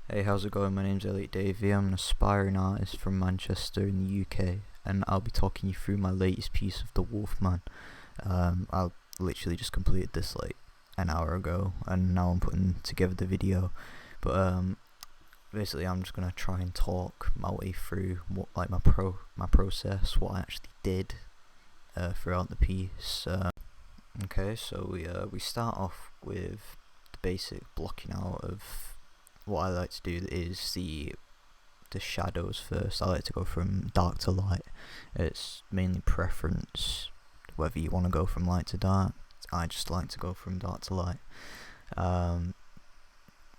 Hey, how's it going? My name's Elliot Davey. I'm an aspiring artist from Manchester in the UK, and I'll be talking you through my latest piece of The Wolfman. I literally just completed this like an hour ago, and now I'm putting together the video. But basically, I'm just gonna try and talk my way through what like my process, what I actually did throughout the piece. Okay, so we start off with the basic blocking out of what I like to do is the shadows first. I like to go from dark to light. It's mainly preference whether you want to go from light to dark. I just like to go from dark to light. Um,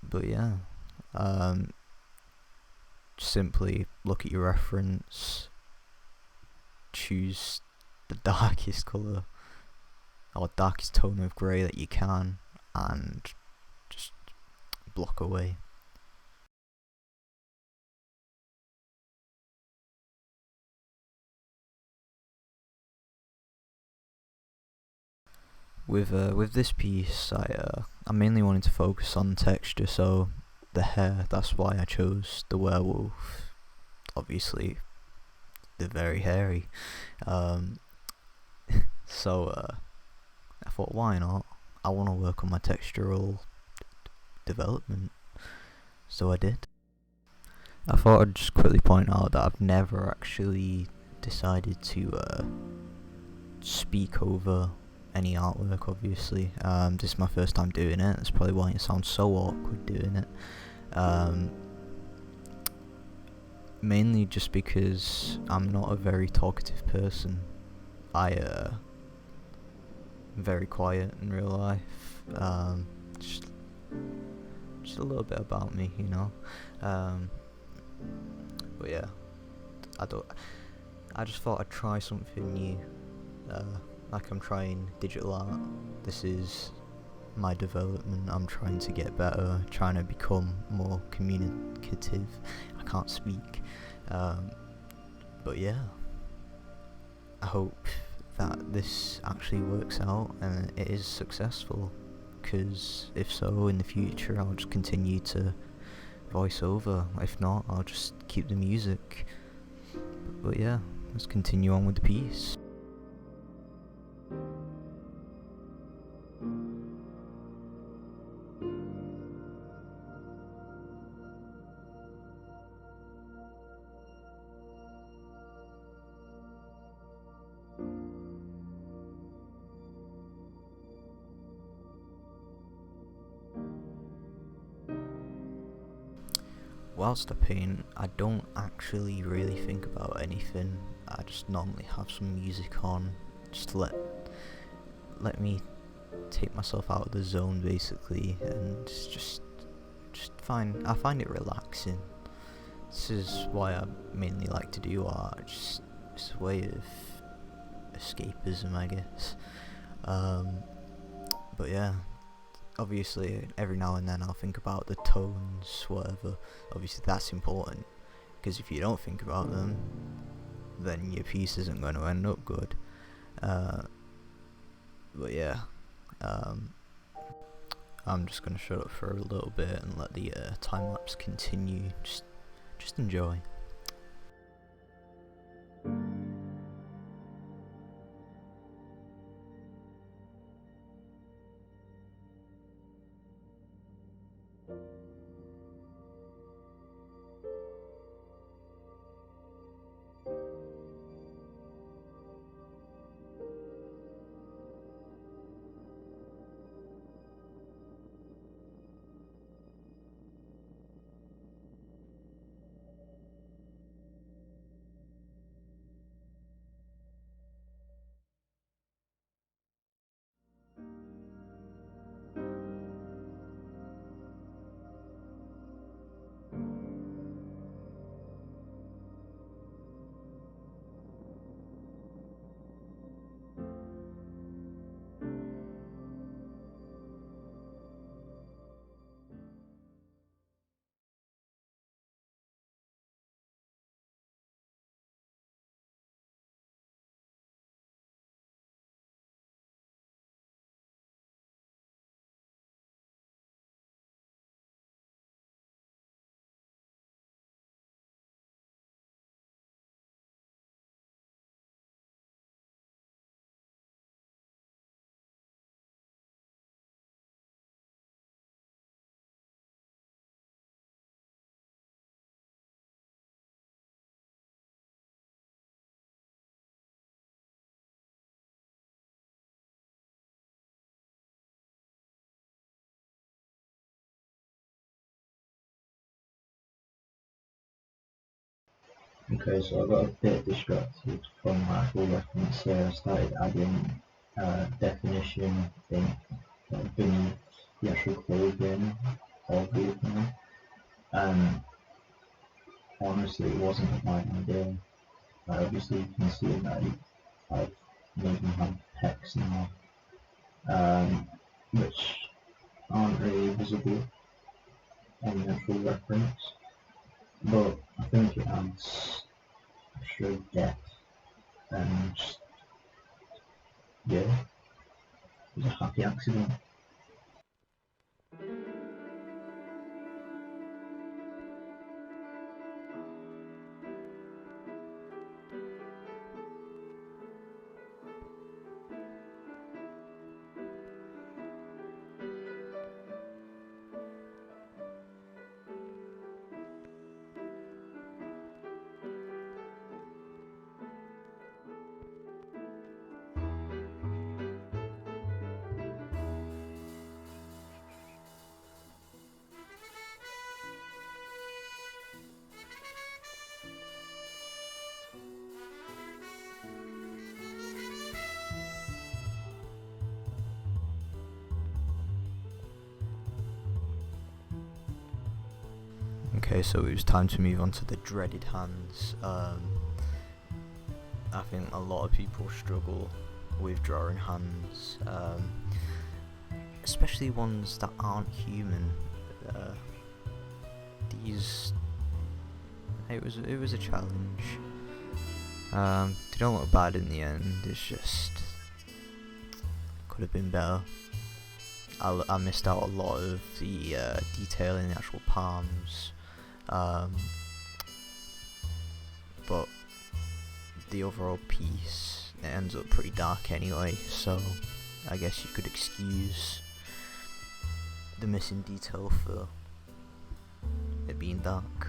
but yeah, um, simply look at your reference, choose the darkest colour or darkest tone of grey that you can, and just block away. With this piece, I mainly wanted to focus on texture, so the hair. That's why I chose the werewolf. Obviously, they're very hairy. Um, so I thought, why not? I want to work on my textural development, so I did. I thought I'd just quickly point out that I've never actually decided to speak over any artwork. Obviously, this is my first time doing it. That's probably why it sounds so awkward doing it. Um, Mainly just because I'm not a very talkative person. I'm very quiet in real life. Just, just a little bit about me, you know. Um, but yeah, I don't. I just thought I'd try something new. Like I'm trying digital art. This is my development. I'm trying to get better, trying to become more communicative. I can't speak. Um, but yeah, I hope that this actually works out and it is successful, because if so, in the future I'll just continue to voice over. If not, I'll just keep the music. But yeah, let's continue on with the piece. Whilst I paint, I don't actually really think about anything. I just normally have some music on, just to let me take myself out of the zone, basically, and I find it relaxing. This is why I mainly like to do art. Just it's a way of escapism, I guess. Um, but yeah, obviously every now and then I'll think about the tones, whatever. Obviously that's important, because if you don't think about them, then your piece isn't going to end up good. Uh, but yeah, um, I'm just going to shut up for a little bit and let the time lapse continue. Just enjoy. Okay, so I got a bit distracted from my actual reference here. I started adding definition, I think, beneath the actual clothing of wolfman. And honestly, it wasn't a bad idea. Obviously, you can see that I've made them have pecs now, which aren't really visible on the actual reference. But I think it adds extra depth and just, yeah, it was a happy accident. Okay, so it was time to move on to the dreaded hands. I think a lot of people struggle with drawing hands, especially ones that aren't human. Uh, these, it was a challenge. They don't look bad in the end. It's just could have been better. I missed out a lot of the detail in the actual palms, but the overall piece, it ends up pretty dark anyway, so I guess you could excuse the missing detail for it being dark.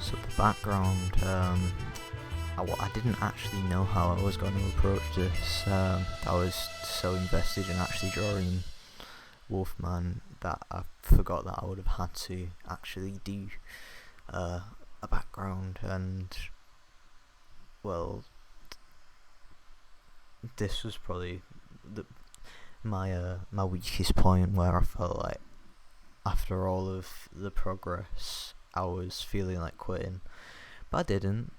So the background, I didn't actually know how I was going to approach this. I was so invested in actually drawing Wolfman that I forgot that I would have had to actually do a background, and well, this was probably the, my weakest point, where I felt like after all of the progress I was feeling like quitting, but I didn't.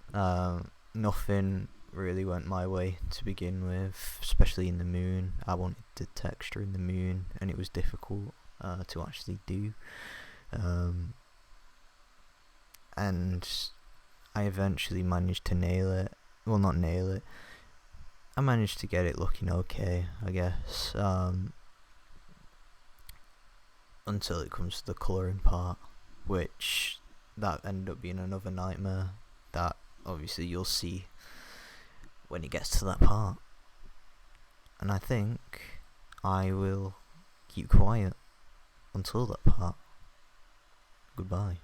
Nothing really went my way to begin with, especially in the moon. I wanted the texture in the moon, and it was difficult to actually do. And I eventually managed to nail it. Well, not nail it. I managed to get it looking okay, I guess. Until it comes to the colouring part, which that ended up being another nightmare that obviously you'll see when it gets to that part. And I think I will keep quiet until that part. Goodbye.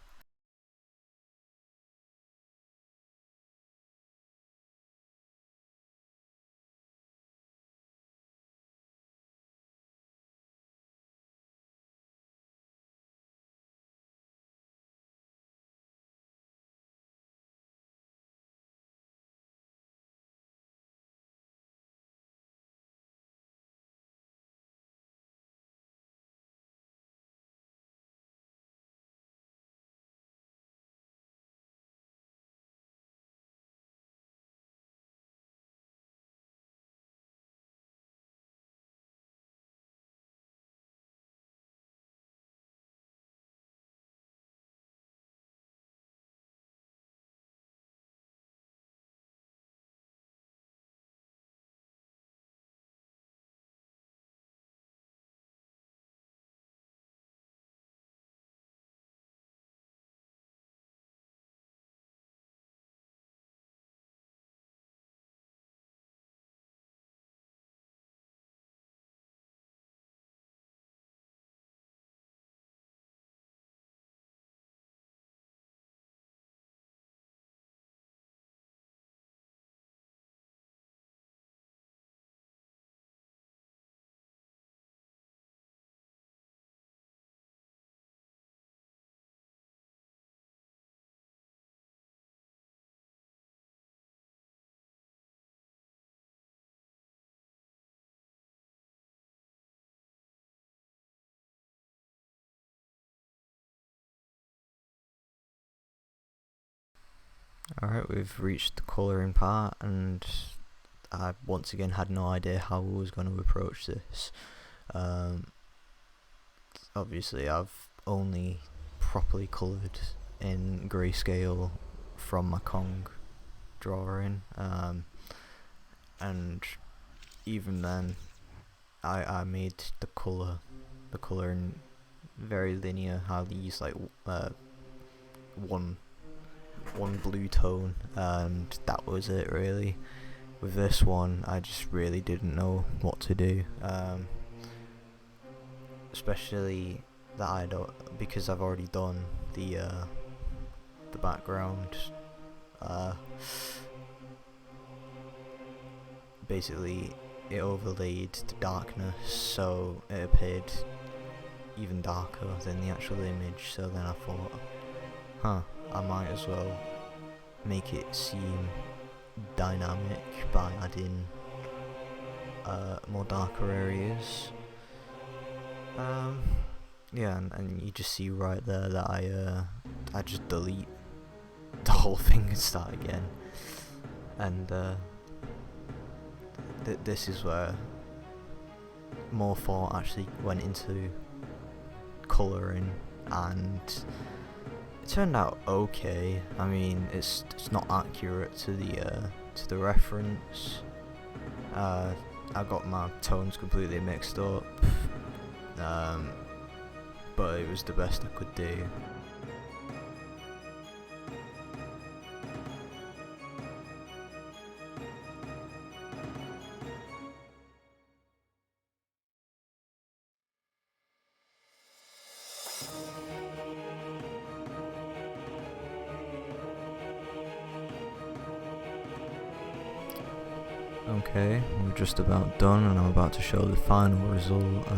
Alright, we've reached the colouring part, and I once again had no idea how I was going to approach this. Um, Obviously, I've only properly coloured in grayscale from my Kong drawing, and even then, I made the colouring very linear. I used like one one blue tone, and that was it really. With this one, I just really didn't know what to do, especially that I don't, because I've already done the background. Uh, Basically, it overlaid the darkness, so it appeared even darker than the actual image. So then I thought, I might as well make it seem dynamic by adding more darker areas. Yeah, and you just see right there that I just delete the whole thing and start again. And this is where more thought actually went into colouring, and it turned out okay. I mean, it's not accurate to the reference. I got my tones completely mixed up, but it was the best I could do. Okay, we're just about done, and I'm about to show the final result.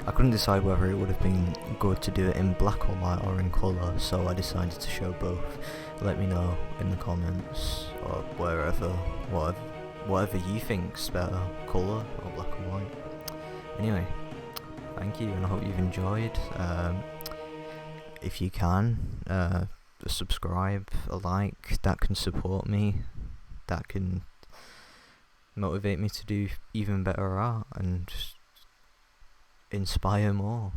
I couldn't decide whether it would have been good to do it in black or white or in colour, so I decided to show both. Let me know in the comments or wherever, whatever you think's better, colour or black and white. Anyway, thank you, and I hope you've enjoyed. If you can, subscribe, a like, that can support me, that can motivate me to do even better art and inspire more.